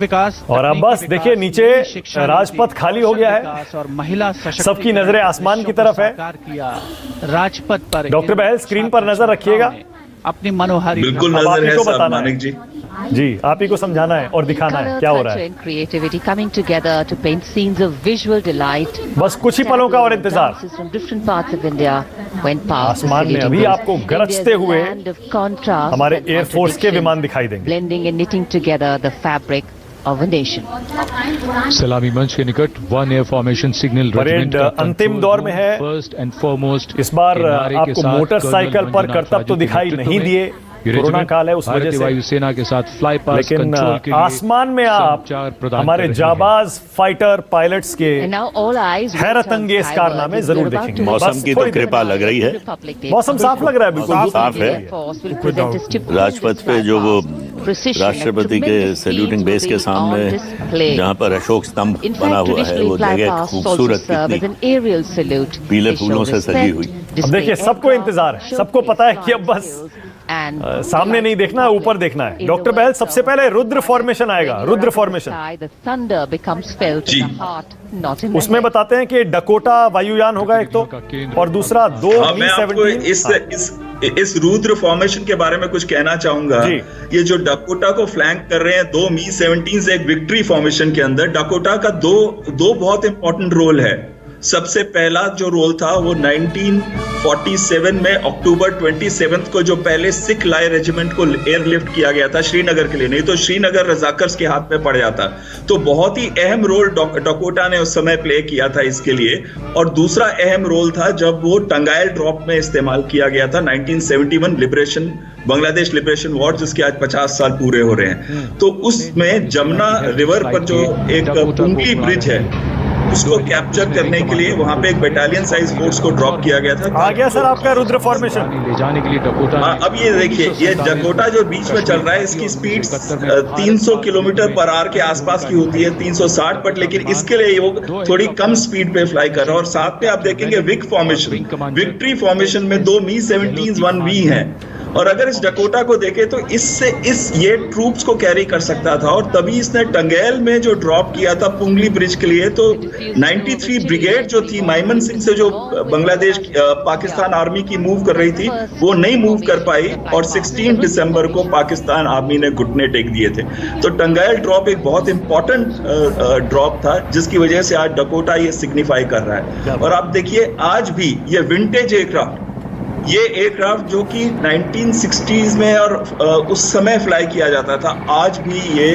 विकास और अब बस देखिए नीचे राजपथ खाली हो गया है और महिला सबकी नजरें आसमान की तरफ है। राजपथ पर डॉक्टर बहल स्क्रीन पर नजर रखिएगा। अपनी मनोहारी बिल्कुल अब आप ही को बताना मानिक है जी। जी आप ही को समझाना है और दिखाना है क्या हो रहा है। Creativity coming together to paint scenes of visual delight. बस कुछ ही पलों का और इंतजार। From different parts of India went past. आसमान में अभी आपको गरजते हुए हमारे एयरफोर्स के विमान दिखाई देंगे। Blending and knitting together the fabric of a nation. सलामी मंच के निकट one air formation signal parade अंतिम दौर में है। फर्स्ट एंड फॉरमोस्ट इस बार आपको मोटरसाइकिल पर करतब तो दिखाई नहीं दिए, कोरोना काल है उस वजह से, वायुसेना के साथ फ्लाई पास लेकिन कंट्रोल के लिए आसमान में आप हमारे जाबाज फाइटर पायलट्स के हैरत अंगेज कारनामे जरूर देखेंगे। मौसम की तो कृपा लग रही है, मौसम साफ लग रहा है, बिल्कुल साफ है। राजपथ पे जो वो राष्ट्रपति के सैल्यूटिंग बेस के सामने जहाँ पर अशोक स्तंभ बना हुआ है वो जगह खूबसूरत कितनी पीले फूलों से सजी हुई। अब देखिए सबको इंतजार है, सबको पता है कि अब बस सामने नहीं देखना है, ऊपर देखना है। डॉक्टर बहल सबसे पहले रुद्र फॉर्मेशन आएगा। रुद्र फॉर्मेशन उसमें बताते हैं कि डकोटा वायुयान होगा एक तो, और दूसरा दो मैं आपको इस रुद्र फॉर्मेशन के बारे में कुछ कहना चाहूंगा। ये जो डकोटा को फ्लैंक कर रहे हैं दो मी-17 से एक विक्ट्री फॉर्मेशन के अंदर, डकोटा का दो बहुत इंपॉर्टेंट रोल है। सबसे पहला जो रोल था वो 1947 में अक्टूबर 27 को जो पहले सिख लाई रेजिमेंट को एयरलिफ्ट किया गया था श्रीनगर के लिए, नहीं तो श्रीनगर रजाकर्स के हाथ में पड़ जाता। तो बहुत ही अहम रोल डकोटा ने उस समय प्ले किया था इसके लिए। और दूसरा अहम रोल था जब वो टंगाइल ड्रॉप में इस्तेमाल किया गया था 1971 लिबरेशन, बांग्लादेश लिबरेशन वॉर, जिसके आज 50 साल पूरे हो रहे हैं। तो उसमें जमुना रिवर पर जो एक पुंगली ब्रिज है उसको कैप्चर करने के लिए वहां पे एक बटालियन साइज फोर्स को ड्रॉप किया गया था। आ गया सर आपका रुद्र फॉर्मेशन ले जाने के लिए डकोटा। अब ये देखिए, ये डकोटा जो बीच में चल रहा है इसकी स्पीड 300 किलोमीटर पर आवर के आसपास की होती है, 360 पर, लेकिन इसके लिए वो थोड़ी कम स्पीड पे फ्लाई कर रहा है। और साथ में आप देखेंगे विक फॉर्मेशन, विक्ट्री फॉर्मेशन में दो मी-17 1V हैं। और अगर इस डकोटा को देखें तो ये ट्रूप्स को कैरी कर सकता था। और तभी इसने टंगैल में जो ड्रॉप किया था पुंगली ब्रिज के लिए, तो 93 ब्रिगेड जो थी माइमन सिंह से जो बांग्लादेश पाकिस्तान आर्मी की मूव कर रही थी वो नहीं मूव कर पाई, और 16 दिसंबर को पाकिस्तान आर्मी ने घुटने टेक दिए थे। तो टंगैल ड्रॉप एक बहुत इंपॉर्टेंट ड्रॉप था जिसकी वजह से आज डकोटा ये सिग्निफाई कर रहा है। और आप देखिए आज भी ये विंटेज एयरक्राफ्ट, ये एयरक्राफ्ट जो कि 1960s में और उस समय फ्लाई किया जाता था, आज भी ये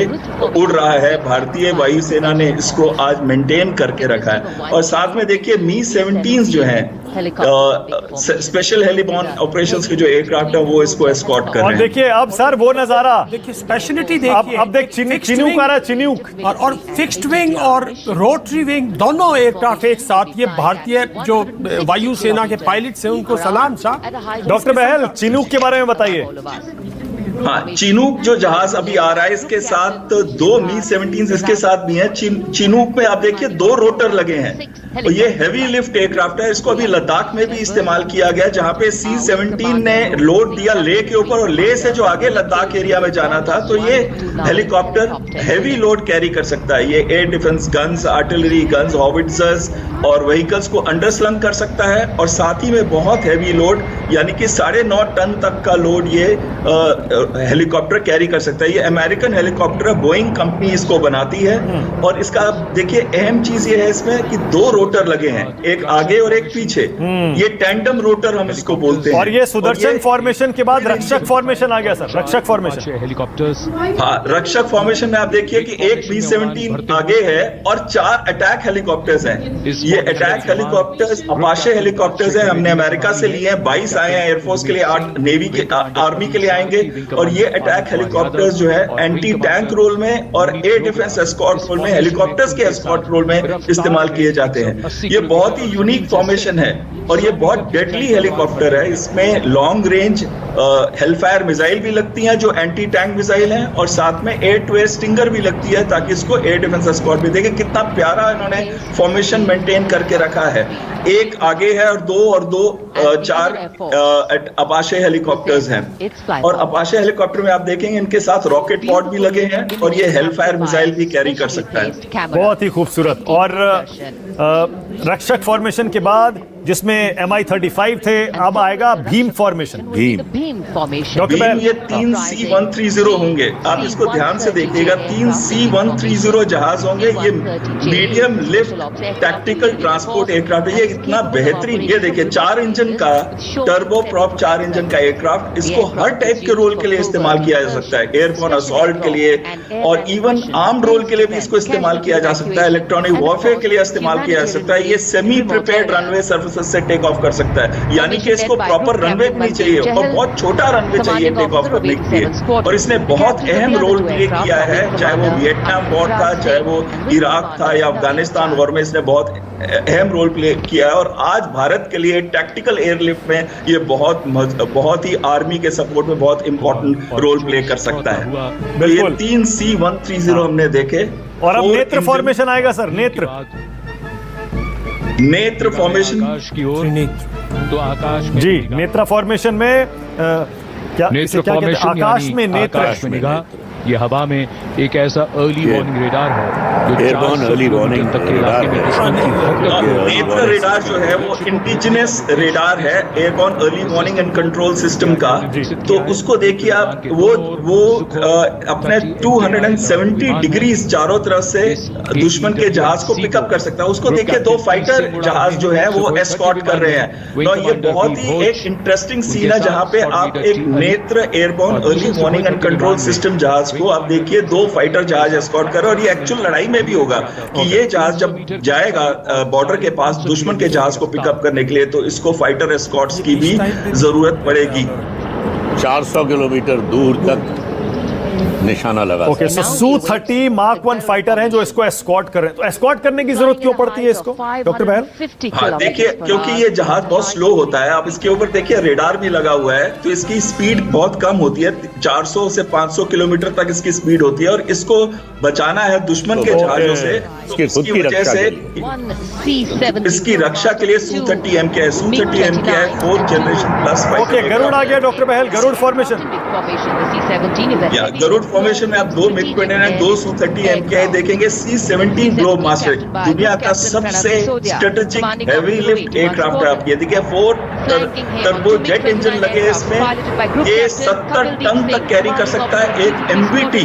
उड़ रहा है। भारतीय वायुसेना ने इसको आज मेंटेन करके रखा है। और साथ में देखिए मी-17 जो है स्पेशल हेलीबॉर्न ऑपरेशंस के जो एयरक्राफ्ट है वो इसको एस्कॉर्ट कर रहे हैं। और देखिए अब सर वो नजारा, देखिए स्पेशलिटी देखिए, अब देख चिनूक आ रहा है, चिनूक और फिक्स्ड विंग और रोटरी विंग दोनों एयरक्राफ्ट एक साथ। ये भारतीय जो वायुसेना के पायलट्स हैं उनको सलाम साहब। डॉक्टर बहल चिनूक के बारे में बताइए। हाँ, चिनूक जो जहाज अभी आ रहा है इसके साथ दो मी-17 इसके साथ भी है। चिनूक में आप देखिए दो रोटर लगे हैं। और ये हेवी लिफ्ट एयरक्राफ्ट है, इसको अभी लद्दाख में भी इस्तेमाल किया गया जहां पे C-17 ने लोड दिया लेह के ऊपर, और लेह से जो आगे लद्दाख एरिया में जाना था। तो ये हेलीकॉप्टर हेवी लोड कैरी कर सकता है। ये air defence guns, artillery guns, howitzers और व्हीकल्स को अंडरस्लंग कर सकता है। और साथ ही में बहुत हैवी लोड यानी कि 9.5 टन तक का लोड ये हेलीकॉप्टर कैरी कर सकता है। ये अमेरिकन हेलीकॉप्टर है, बोइंग कंपनी इसको बनाती है। और इसका देखिए अहम चीज ये है इसमें कि दो रोटर लगे हैं, एक आगे और एक पीछे। ये टैंडम रोटर हम इसको बोलते हैं। और ये सुदर्शन फॉर्मेशन के बाद रक्षक फॉर्मेशन आ गया सर, रक्षक फॉर्मेशन हेलीकॉप्टर्स। हाँ, रक्षक फॉर्मेशन में आप देखिए कि एक मी-17 आगे है और 4 अटैक हेलीकॉप्टर्स हैं। ये अटैक हेलीकॉप्टर्स अपाचे हेलीकॉप्टर्स हैं, हमने अमेरिका से लिए हैं। 22 आए हैं एयरफोर्स के लिए, 8 नेवी के आर्मी के लिए आएंगे। और ये अटैक हेलीकॉप्टर्स जो है एंटी टैंक रोल में और एयर डिफेंस एस्कॉर्ट रोल में, हेलीकॉप्टर्स के एस्कॉर्ट रोल में इस्तेमाल किए जाते हैं। ये बहुत ही यूनिक फॉर्मेशन है और ये बहुत डेडली हेलीकॉप्टर है। इसमें लॉन्ग रेंज हेलफायर मिसाइल भी लगती हैं जो एंटी टैंक मिसाइल हैं, और साथ में एयर टू एयर स्टिंगर भी लगती है ताकि इसको एयर डिफेंस एस्कॉर्ट भी। देखिए कितना प्यारा इन्होंने फॉर्मेशन मेंटेन करके रखा है। एक आगे है और दो 4 अपाचे हेलीकॉप्टर्स हैं। और अपाचे हेलीकॉप्टर में आप देखेंगे इनके साथ रॉकेट पॉड भी लगे हैं और ये हेलफायर मिसाइल भी कैरी कर सकता है। बहुत ही खूबसूरत। और रक्षक फॉर्मेशन के बाद जिसमें MI-35 थे, अब आएगा भीम फॉर्मेशन। भीम डॉक्टर भीम ये 3 C-130 होंगे। आप इसको ध्यान से देखिएगा, 3 C-130 जहाज होंगे। ये medium lift tactical transport aircraft है। ये इतना बेहतरीन, ये देखिए 4 इंजन का टर्बो प्रॉप 4 इंजन का एयरक्राफ्ट। इसको हर टाइप के रोल के लिए इस्तेमाल किया जा सकता है, एयरबोर्न असॉल्ट के लिए और इवन आर्म्ड रोल के लिए भी इसको इस्तेमाल किया जा सकता है, इलेक्ट्रॉनिक वॉरफेयर के लिए इस्तेमाल किया जा सकता है। ये सेमी प्रिपेयर्ड रनवे सर्विस से टेक ऑफ कर सकता है, यानी कि इसको प्रॉपर रनवे भी नहीं चाहिए और बहुत छोटा रनवे चाहिए टेक ऑफ करने के लिए। और इसने बहुत अहम रोल प्ले किया है, चाहे वो वियतनाम वॉर था, चाहे वो इराक था या अफगानिस्तान वॉर में, इसने बहुत अहम रोल प्ले किया है। और आज भारत के लिए टैक्टिकल एयरलिफ्ट में ये बहुत ही आर्मी के सपोर्ट में बहुत इंपॉर्टेंट रोल प्ले कर सकता है। तो ये 3 C-130 हमने देखे। और अब नेत्र फॉर्मेशन आएगा सर। नेत्र फॉर्मेशन की ओर तो आकाश में जी, नेत्र फॉर्मेशन में क्या नेत्र कहते हैं? फॉर्मेशन आकाश में नेत्र, आकाश में निगाह। ये हवा में एक ऐसा अर्ली वार्निंग रेडार है जो एयरबोर्न अर्ली वार्निंग तक के इलाके में दुश्मन की हरकत नेत्र रेडार जो है वो इंडिजिनस रेडार है airborne early warning and control system का। तो उसको देखिए आप, वो अपने 270 डिग्रीज चारों तरफ से दुश्मन के जहाज को पिकअप कर सकता है। उसको देखिए 2 फाइटर जहाज जो है वो एस्कॉर्ट कर रहे हैं। तो ये बहुत ही एक इंटरेस्टिंग सीन है जहां पे आप एक नेत्र airborne early warning and control system जहाज को आप देखिए 2 फाइटर जहाज एस्कॉर्ट कर रहे हैं। और ये एक्चुअल लड़ाई में भी होगा कि ये जहाज जब जाएगा बॉर्डर के पास दुश्मन के जहाज को पिकअप करने के लिए, तो इसको फाइटर एस्कॉर्ट्स की भी जरूरत पड़ेगी। 400 किलोमीटर दूर तक निशाना लगा। ओके, सो Su-30 Mark 1 फाइटर हैं जो इसको एस्कॉर्ट कर रहे हैं। तो एस्कॉर्ट करने की जरूरत क्यों पड़ती है इसको, डॉक्टर बहल? हाँ, देखिए क्योंकि ये जहाज बहुत स्लो होता है। आप इसके ऊपर देखिए रेडार भी लगा हुआ है, तो इसकी स्पीड बहुत कम होती है। 400 से 500 किलोमीटर तक इसकी स्पीड होती है और इसको बचाना है दुश्मन के जहाजों से। इसकी वजह से इसकी रक्षा के लिए Su-30 MK है। Su-30 MK है 4th generation plus. Okay, Garuda आ गया doctor Bahl. Garuda formation. Garuda formation में आप 2 MiG-29, 2 Su-30 MK देखेंगे। C-17 ग्लोब मास्टर दुनिया का सबसे स्ट्रेटेजिक हेवी लिफ्ट एयरक्राफ्ट है। आप ये देखिए 4 टर्बो जेट इंजन लगे इसमें। ये 70 टन तक कैरी कर सकता है। एक MBT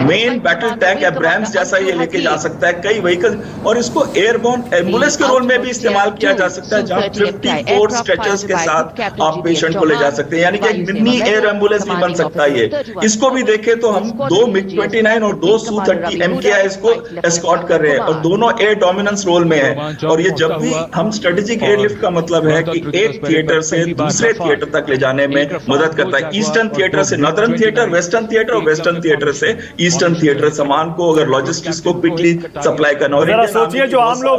main battle tank Abrams जैसा ये लेके जा सकता है कई व्हीकल। और इसको एयरबोर्न एम्बुलेंस के रोल में भी इस्तेमाल किया जा सकता है, जहां 54 स्ट्रेचर्स के साथ आप पेशेंट को ले जा सकते हैं, यानी कि एक मिनी एयर एम्बुलेंस भी बन सकता है ये। इसको भी देखें तो हम 2 MiG-29 और 2 Su-30 MK इसको एस्कॉर्ट कर रहे हैं और दोनों एयर डोमिनेंस रोल में है। और ये जब भी हम स्ट्रेटेजिक एयरलिफ्ट का मतलब है कि एक थिएटर से दूसरे थिएटर तक ले जाने में मदद करता है। ईस्टर्न थिएटर से नॉर्दर्न थिएटर, वेस्टर्न थिएटर और वेस्टर्न थिएटर से ईस्टर्न थिएटर सामान को अगर लॉजिस्टिक्स को क्विकली सप्लाई करना। और सोचिए जो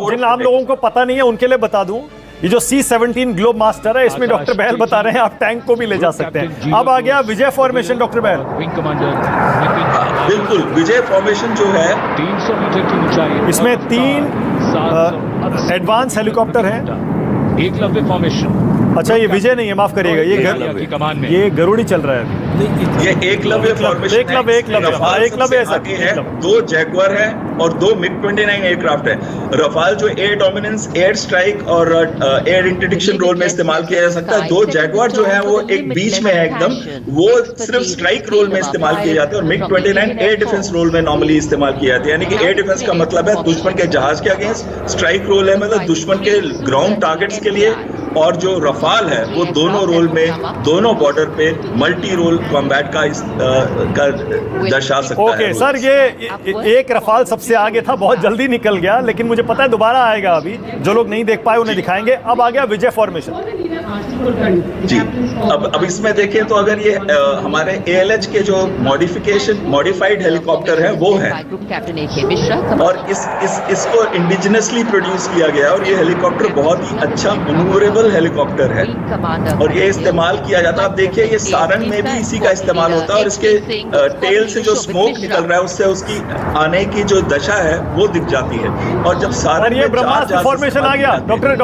जिन आम लोगों को पता नहीं है उनके लिए बता दूं, ये जो C-17 ग्लोब मास्टर है इसमें डॉक्टर बहल बता रहे हैं आप टैंक को भी ले जा सकते हैं। अब आ गया विजय फॉर्मेशन डॉक्टर बहल। विंग कमांडर बिल्कुल, विजय फॉर्मेशन जो है 300 मीटर की ऊंचाई, इसमें 3 एडवांस हेलीकॉप्टर हैं। एकलव्य फॉर्मेशन। अच्छा, ये विजय नहीं है, माफ करिएगा, ये गरुड़ ही चल रहा है। ये एकलव्य फॉर्मेशन है। एकलव्य है। 2 जैगुआर है और 2 MiG-29 एयरक्राफ्ट है। रफाल जो एयर डोमिनेंस, एयर स्ट्राइक और एयर इंटरडिक्शन रोल में इस्तेमाल किया जा सकता है। 2 जैगुआर जो है वो एक बीच में है एकदम, वो सिर्फ स्ट्राइक रोल में इस्तेमाल किए जाते हैं। और MiG-29 एयर डिफेंस रोल में नॉर्मली इस्तेमाल किया जाता है। यानी कि एयर डिफेंस का मतलब है दुश्मन के जहाज के अगेंस्ट, स्ट्राइक रोल है मतलब दुश्मन के ग्राउंड टारगेट्स के लिए। और जो रफाल है वो दोनों रोल में, दोनों बॉर्डर पे मल्टी रोल कॉम्बैट का दर्शा सकता है। ओके सर, ये एक रफाल सबसे आगे था, बहुत जल्दी निकल गया, लेकिन मुझे पता है दोबारा आएगा। अभी जो लोग नहीं देख पाए उन्हें दिखाएंगे। अब आ गया विजय फॉर्मेशन जी। अब इसमें देखें तो अगर ये हमारे ALH के जो मॉडिफाइड हेलीकॉप्टर है वो है, और इसको इंडिजिनसली प्रोड्यूस किया गया। और ये हेलीकॉप्टर बहुत ही अच्छा मैन्यूवरेबल हेलीकॉप्टर है और ये इस्तेमाल किया जाता है। आप देखिए ये सारंग में भी इसी का इस्तेमाल होता है और इसके टेल से जो स्मोक निकल रहा है उससे उसकी आने की जो दशा है वो दिख जाती है। और जब सारंग में ब्रह्मास्त्र फॉर्मेशन आ गया डॉक्टर